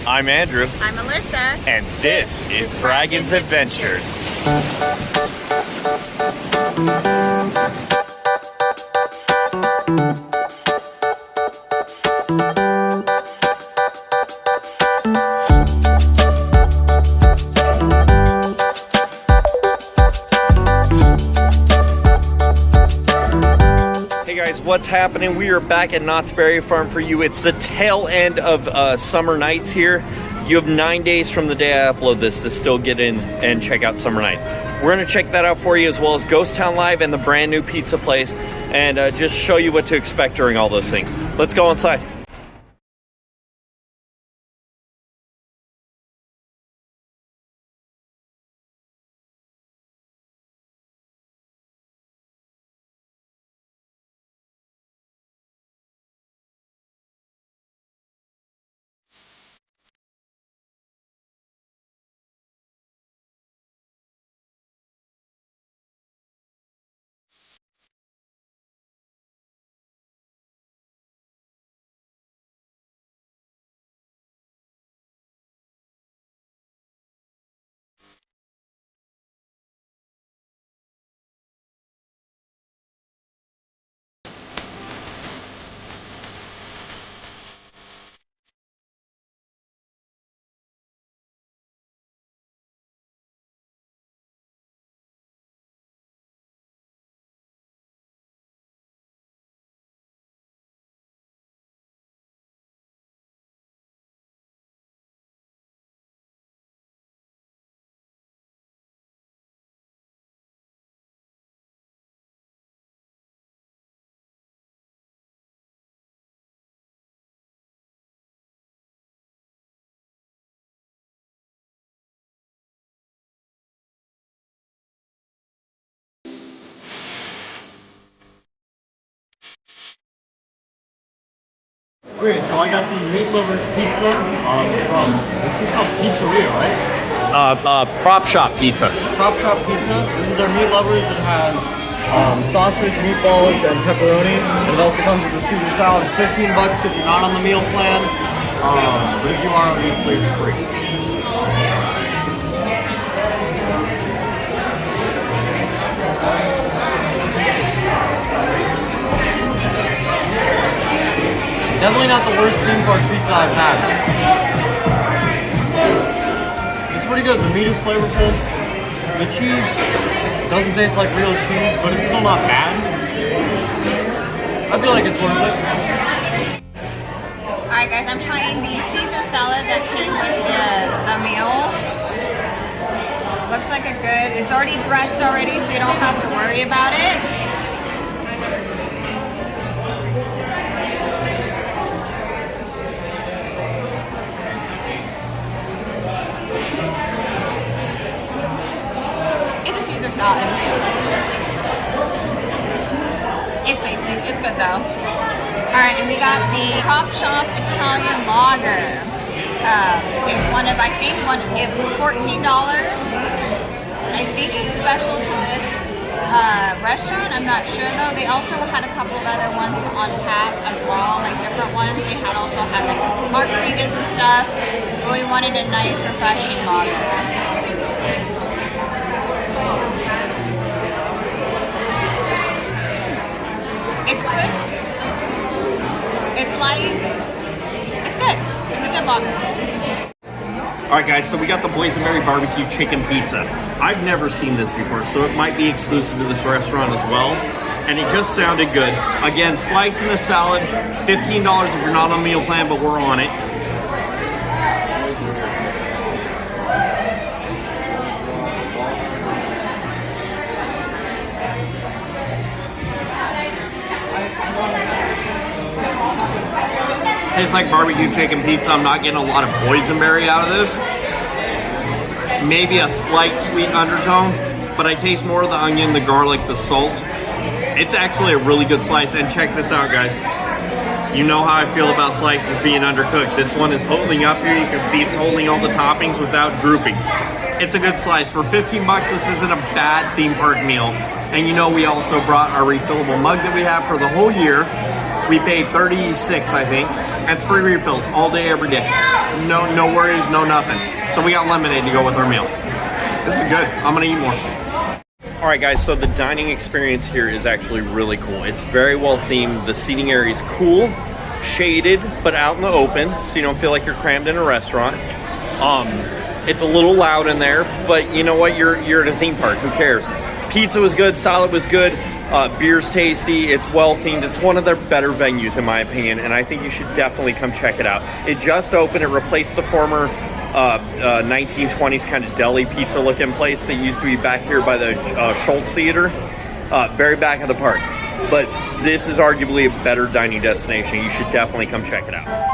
I'm Andrew. I'm Alyssa. And this is Braggin's Adventures. What's happening? We are back at Knott's Berry Farm for you. It's the tail end of summer nights here. You have 9 days from the day I upload this to still get in and check out summer nights. We're going to check that out for you, as well as Ghost Town Live and the brand new pizza place, and just show you what to expect during all those things. Let's go inside. Great, so I got the meat lover pizza from, it's called Pizzeria, right? Prop Shop Pizza. Prop Shop Pizza. This is their meat lovers. It has sausage, meatballs, and pepperoni. And it also comes with the Caesar salad. It's 15 bucks if you're not on the meal plan. But if you are, obviously it's free. Definitely not the worst theme park pizza I've had. It's pretty good. The meat is flavorful. The cheese doesn't taste like real cheese, but it's still not bad. I feel like it's worth it. Alright guys, I'm trying the Caesar salad that came with the meal. Looks like a good, it's already dressed already, so you don't have to worry about it. Salad. It's basic. It's good though. Alright, and we got the Prop Shop Italian Lager. It's one of, I think, it was $14. I think it's special to this restaurant. I'm not sure though. They also had a couple of other ones on tap as well, like different ones. They had also had like margaritas and stuff. But we wanted a nice, refreshing lager. It's crisp, it's light, it's good. It's a good lager. Alright guys, so we got the Boysenberry Barbecue Chicken Pizza. I've never seen this before, so it might be exclusive to this restaurant as well. And it just sounded good. Again, slice in a salad, $15 if you're not on a meal plan, but we're on it. Tastes like barbecue chicken pizza. I'm not getting a lot of boysenberry out of this. Maybe a slight sweet undertone, but I taste more of the onion, the garlic, the salt. It's actually a really good slice, and check this out, guys. You know how I feel about slices being undercooked. This one is holding up here. You can see it's holding all the toppings without drooping. It's a good slice. For 15 bucks, this isn't a bad theme park meal. And you know, we also brought our refillable mug that we have for the whole year. We paid $36, I think. That's free refills all day, every day. No worries, no nothing. So we got lemonade to go with our meal. This is good. I'm gonna eat more. All right, guys, so the dining experience here is actually really cool. It's very well themed. The seating area is cool, shaded, but out in the open, so you don't feel like you're crammed in a restaurant. It's a little loud in there, but you know what? You're at a theme park. Who cares? Pizza was good, salad was good, beer's tasty. It's well themed. It's one of their better venues, in my opinion, and I think you should definitely come check it out. It just opened. It replaced the former 1920s kind of deli pizza looking place that used to be back here by the Schultz Theater, very back of the park. But this is arguably a better dining destination. You should definitely come check it out.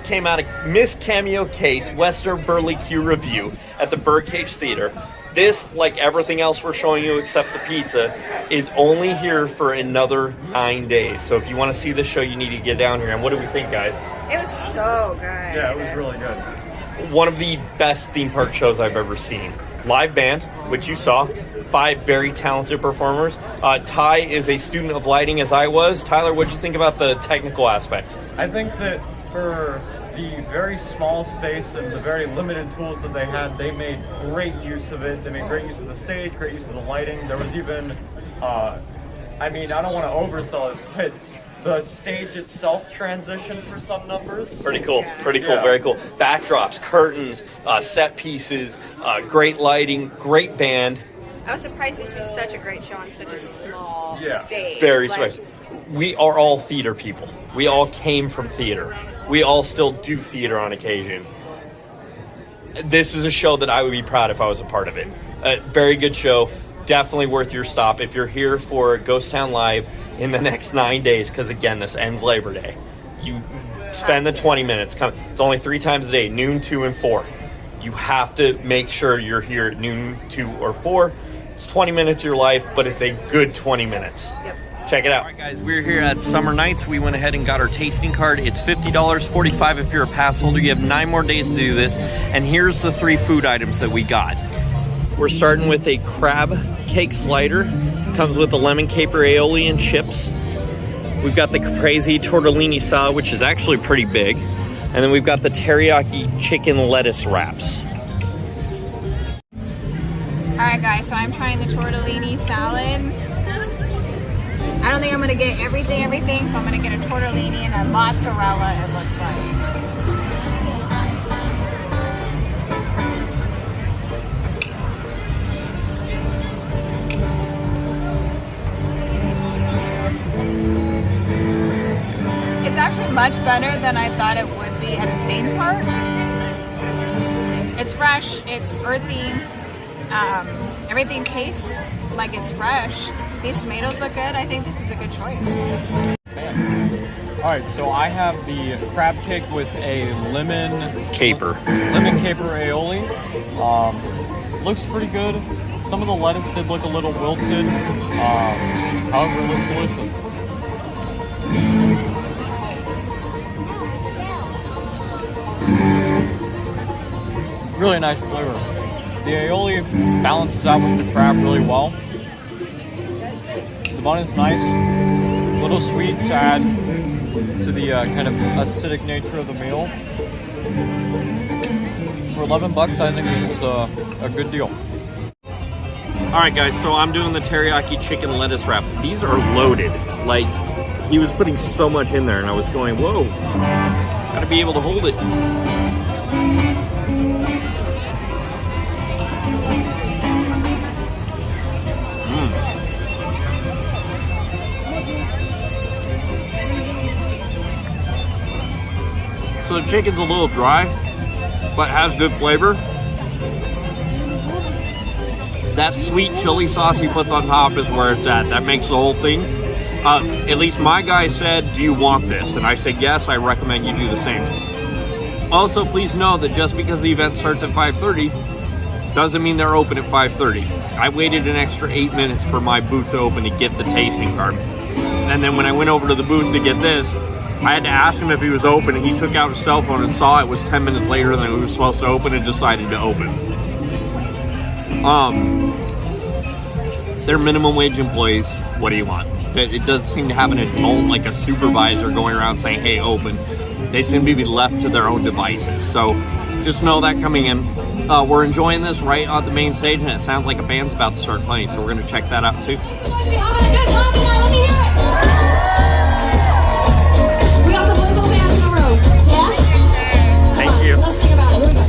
Came out of Miss Cameo Kate's Western Burley Q review at the Birdcage Theater. This, like everything else we're showing you except the pizza, is only here for another 9 days. So if you want to see this show, you need to get down here. And what do we think, guys? It was so good. Yeah, it was really good. One of the best theme park shows I've ever seen. Live band, which you saw. 5 very talented performers. Ty is a student of lighting, as I was. Tyler, what'd you think about the technical aspects? I think that for the very small space and the very limited tools that they had, they made great use of it. They made great use of the stage, great use of the lighting. There was even, I mean, I don't want to oversell it, but the stage itself transitioned for some numbers. Pretty cool, pretty cool, very cool. Backdrops, curtains, set pieces, great lighting, great band. I was surprised to see such a great show on such a small stage. Very special. We are all theater people. We all came from theater. We all still do theater on occasion. This is a show that I would be proud if I was a part of it. Very good show. Definitely worth your stop if you're here for Ghost Town Live in the next 9 days, because again, this ends Labor Day. You spend the 20 minutes. It's only 3 times a day, noon, 2, and 4. You have to make sure you're here at noon, 2, or 4. It's 20 minutes of your life, but it's a good 20 minutes. Yep. Check it out. All right, guys, we're here at Summer Nights. We went ahead and got our tasting card. It's $50, $45 if you're a pass holder. You have 9 more days to do this. And here's the 3 food items that we got. We're starting with a crab cake slider. Comes with the lemon caper aioli and chips. We've got the caprese tortellini salad, which is actually pretty big. And then we've got the teriyaki chicken lettuce wraps. All right, guys, so I'm trying the tortellini salad. I don't think I'm gonna get everything, so I'm gonna get a tortellini and a mozzarella, it looks like. It's actually much better than I thought it would be at a theme park. It's fresh, it's earthy, everything tastes like it's fresh. These tomatoes look good. I think this is a good choice. Alright, so I have the crab cake with a lemon caper aioli. Looks pretty good. Some of the lettuce did look a little wilted. However, it looks delicious. Really nice flavor. The aioli balances out with the crab really well. The bun is nice, a little sweet to add to the kind of acidic nature of the meal. for 11 bucks, I think this is a good deal. All right, guys, so I'm doing the teriyaki chicken lettuce wrap. These are loaded. Like, he was putting so much in there, and I was going, whoa, gotta be able to hold it. So the chicken's a little dry, but has good flavor. That sweet chili sauce he puts on top is where it's at. That makes the whole thing. At least my guy said, do you want this? And I said, yes, I recommend you do the same. Also, please know that just because the event starts at 5:30, doesn't mean they're open at 5:30. I waited an extra 8 minutes for my booth to open to get the tasting card. And then when I went over to the booth to get this, I had to ask him if he was open, and he took out his cell phone and saw it was 10 minutes later than it was supposed to open and decided to open. They're minimum wage employees. What do you want? It doesn't seem to have an adult, like a supervisor, going around saying, hey, open. They seem to be left to their own devices. So just know that coming in. We're enjoying this right on the main stage, and it sounds like a band's about to start playing, so we're going to check that out too. Thank you. Let's sing about it. Here we go.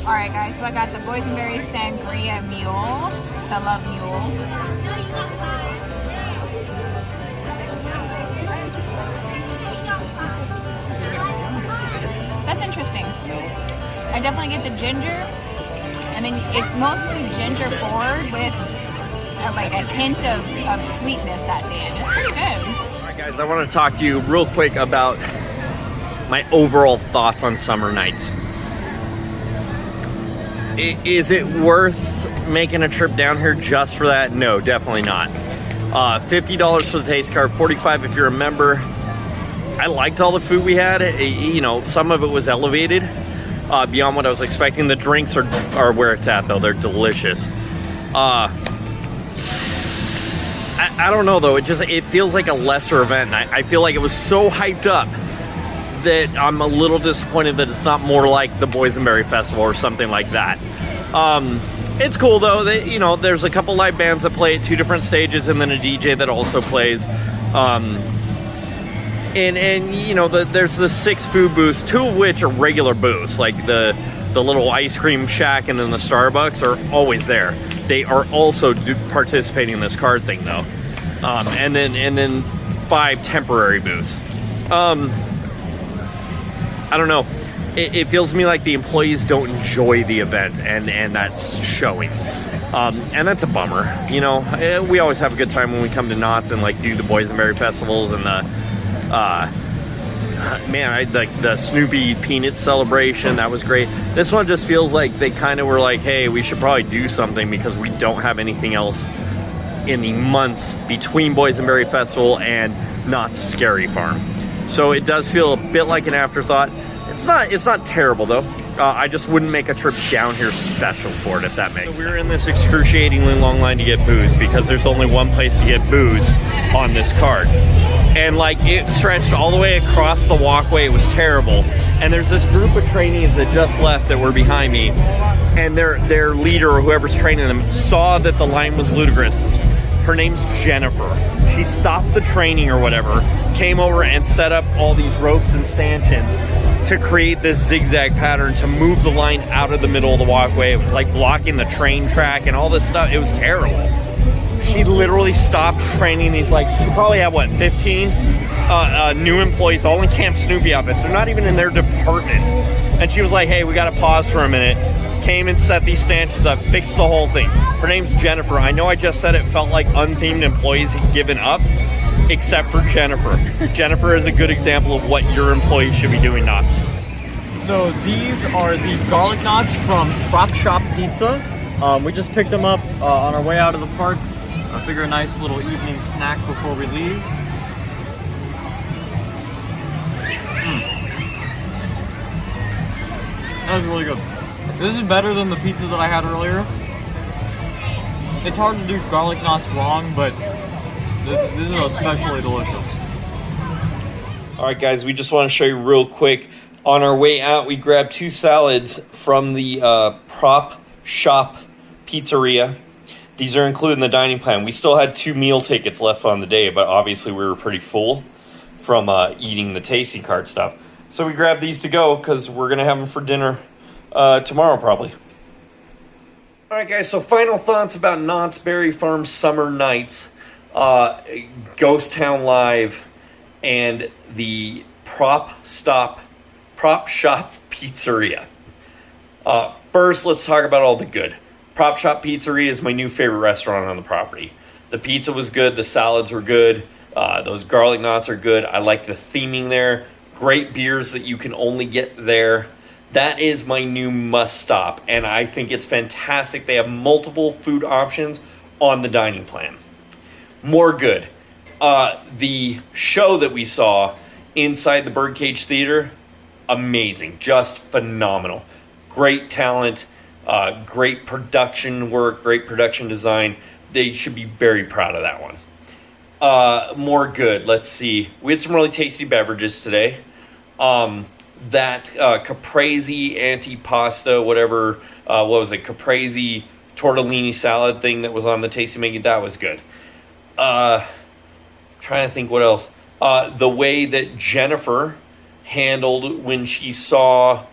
Alright guys, so I got the boysenberry sangria mule, because I love mules. That's interesting. I definitely get the ginger, and then it's mostly ginger forward with like a hint of sweetness at the end. It's pretty good. Alright guys, I want to talk to you real quick about my overall thoughts on summer nights. Is it worth making a trip down here just for that? No, definitely not. $50 for the taste card, $45 if you're a member. I liked all the food we had. You know, some of it was elevated beyond what I was expecting. The drinks are where it's at, though. They're delicious. I don't know, though. It feels like a lesser event. And I feel like it was so hyped up that I'm a little disappointed that it's not more like the Boysenberry Festival or something like that. It's cool though that, you know, there's a couple live bands that play at 2 different stages and then a DJ that also plays. And you know, there's the 6 food booths, 2 of which are regular booths, like the little ice cream shack and then the Starbucks are always there. They are also participating in this card thing though. And then 5 temporary booths. I don't know. It feels to me like the employees don't enjoy the event, and that's showing. And that's a bummer. You know, we always have a good time when we come to Knott's and like do the Boysenberry festivals and the man, like the Snoopy Peanuts celebration. That was great. This one just feels like they kind of were like, hey, we should probably do something because we don't have anything else in the months between Boysenberry Festival and Knott's Scary Farm. So it does feel a bit like an afterthought. It's not terrible though. I just wouldn't make a trip down here special for it, if that makes sense. So we're in this excruciatingly long line to get booze because there's only one place to get booze on this card. And like it stretched all the way across the walkway. It was terrible. And there's this group of trainees that just left that were behind me, and their leader or whoever's training them saw that the line was ludicrous. Her name's Jennifer. She stopped the training or whatever, came over and set up all these ropes and stanchions to create this zigzag pattern to move the line out of the middle of the walkway. It was like blocking the train track and all this stuff. It was terrible. She literally stopped training these, like, she probably had, what, 15 new employees, all in Camp Snoopy outfits. They're not even in their department. And she was like, hey, we got to pause for a minute. Came and set these stanchions up, fixed the whole thing. Her name's Jennifer. I know I just said it felt like unthemed employees had given up, except for Jennifer. Jennifer is a good example of what your employees should be doing, Knotts. So these are the garlic knots from Prop Shop Pizza. We just picked them up on our way out of the park. I figure a nice little evening snack before we leave. That was really good. This is better than the pizza that I had earlier. It's hard to do garlic knots wrong, but this is especially delicious. All right, guys, we just want to show you real quick. On our way out, we grabbed 2 salads from the Prop Shop Pizzeria. These are included in the dining plan. We still had 2 meal tickets left on the day, but obviously we were pretty full from eating the tasting card stuff. So we grabbed these to go because we're going to have them for dinner tomorrow probably. All right, guys, so final thoughts about Knott's Berry Farm Summer Nights, Ghost Town Live, and the Prop Shop Pizzeria. First, let's talk about all the good. Prop Shop Pizzeria is my new favorite restaurant on the property. The pizza was good. The salads were good. Those garlic knots are good. I like the theming there. Great beers that you can only get there. That is my new must stop, and I think it's fantastic. They have multiple food options on the dining plan. More good. The show that we saw inside the Birdcage Theater, amazing, just phenomenal. Great talent, great production work, great production design. They should be very proud of that one. More good, let's see. We had some really tasty beverages today. That caprese antipasta, whatever, what was it, caprese tortellini salad thing that was on the tasty menu, that was good. Trying to think what else. The way that Jennifer handled when she saw,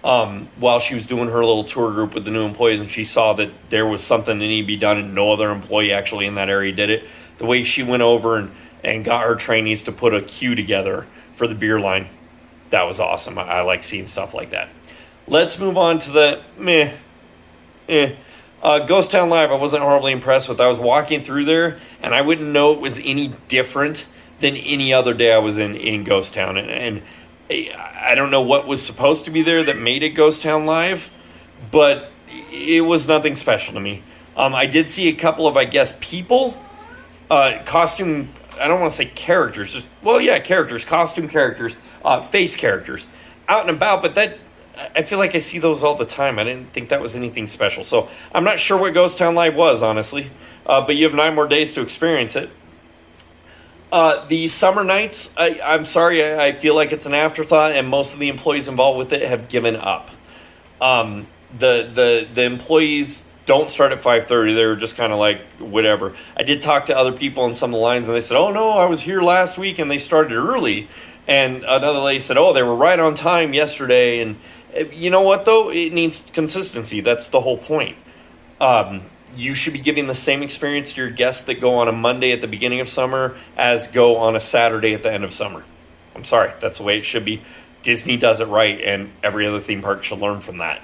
while she was doing her little tour group with the new employees, and she saw that there was something that needed to be done and no other employee actually in that area did it. The way she went over and got her trainees to put a queue together for the beer line, that was awesome. I like seeing stuff like that. Let's move on to the Ghost Town Live. I wasn't horribly impressed with. I was walking through there, and I wouldn't know it was any different than any other day I was in Ghost Town. And I don't know what was supposed to be there that made it Ghost Town Live, but it was nothing special to me. I did see a couple of, I guess, people, costume, I don't want to say characters, just, well, yeah, characters, costume characters, face characters, out and about, but that, I feel like I see those all the time. I didn't think that was anything special. So I'm not sure what Ghost Town Live was, honestly, but you have 9 more days to experience it. The summer nights, I'm sorry, I feel like it's an afterthought, and most of the employees involved with it have given up. The employees don't start at 5:30. They were just kind of like, whatever. I did talk to other people on some of the lines, and they said, oh, no, I was here last week, and they started early. And another lady said, oh, they were right on time yesterday. And you know what, though? It needs consistency. That's the whole point. You should be giving the same experience to your guests that go on a Monday at the beginning of summer as go on a Saturday at the end of summer. I'm sorry. That's the way it should be. Disney does it right, and every other theme park should learn from that.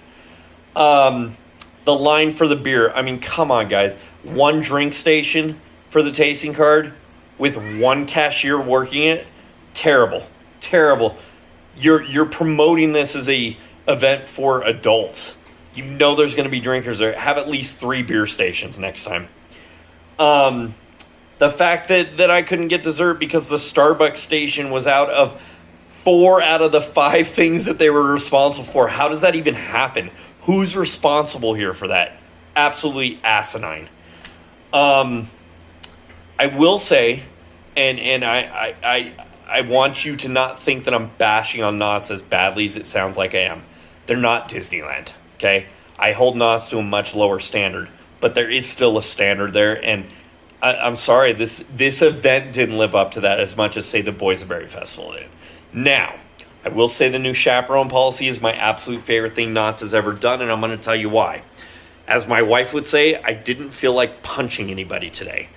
The line for the beer. I mean, come on, guys. 1 drink station for the tasting card with 1 cashier working it. Terrible. You're promoting this as a event for adults. You know there's going to be drinkers there. Have at least 3 beer stations next time. The fact that I couldn't get dessert because the Starbucks station was out of 4 out of the 5 things that they were responsible for. How does that even happen? Who's responsible here for that? Absolutely asinine. I will say, and I want you to not think that I'm bashing on Knott's as badly as it sounds like I am. They're not Disneyland, okay? I hold Knott's to a much lower standard, but there is still a standard there, and I'm sorry, this event didn't live up to that as much as, say, the Boysenberry Festival did. Now, I will say the new chaperone policy is my absolute favorite thing Knott's has ever done, and I'm going to tell you why. As my wife would say, I didn't feel like punching anybody today.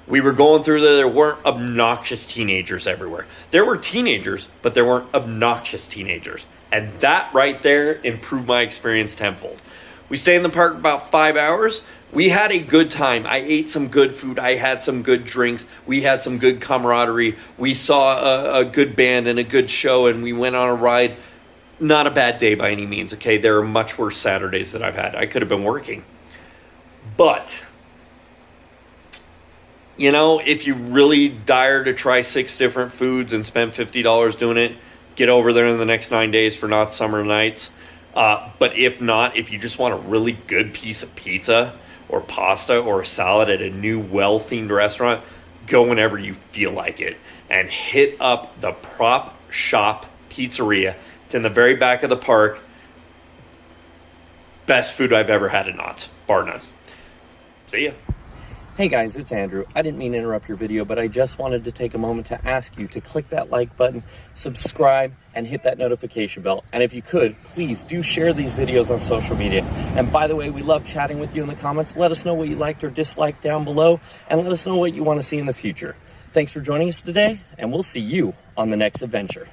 We were going through there weren't obnoxious teenagers everywhere. There were teenagers, but there weren't obnoxious teenagers. And that right there improved my experience tenfold. We stayed in the park about 5 hours. We had a good time. I ate some good food. I had some good drinks. We had some good camaraderie. We saw a good band and a good show, and we went on a ride. Not a bad day by any means, okay? There are much worse Saturdays that I've had. I could have been working. But, you know, if you really dire to try 6 different foods and spend $50 doing it, get over there in the next 9 days for Knott's Summer Nights. But if not, if you just want a really good piece of pizza or pasta or a salad at a new well-themed restaurant, go whenever you feel like it and hit up the Prop Shop Pizzeria. It's in the very back of the park. Best food I've ever had at Knott's, bar none. See ya. Hey guys, it's Andrew. I didn't mean to interrupt your video, but I just wanted to take a moment to ask you to click that like button, subscribe, and hit that notification bell. And if you could, please do share these videos on social media. And by the way, we love chatting with you in the comments. Let us know what you liked or disliked down below, and let us know what you want to see in the future. Thanks for joining us today, and we'll see you on the next adventure.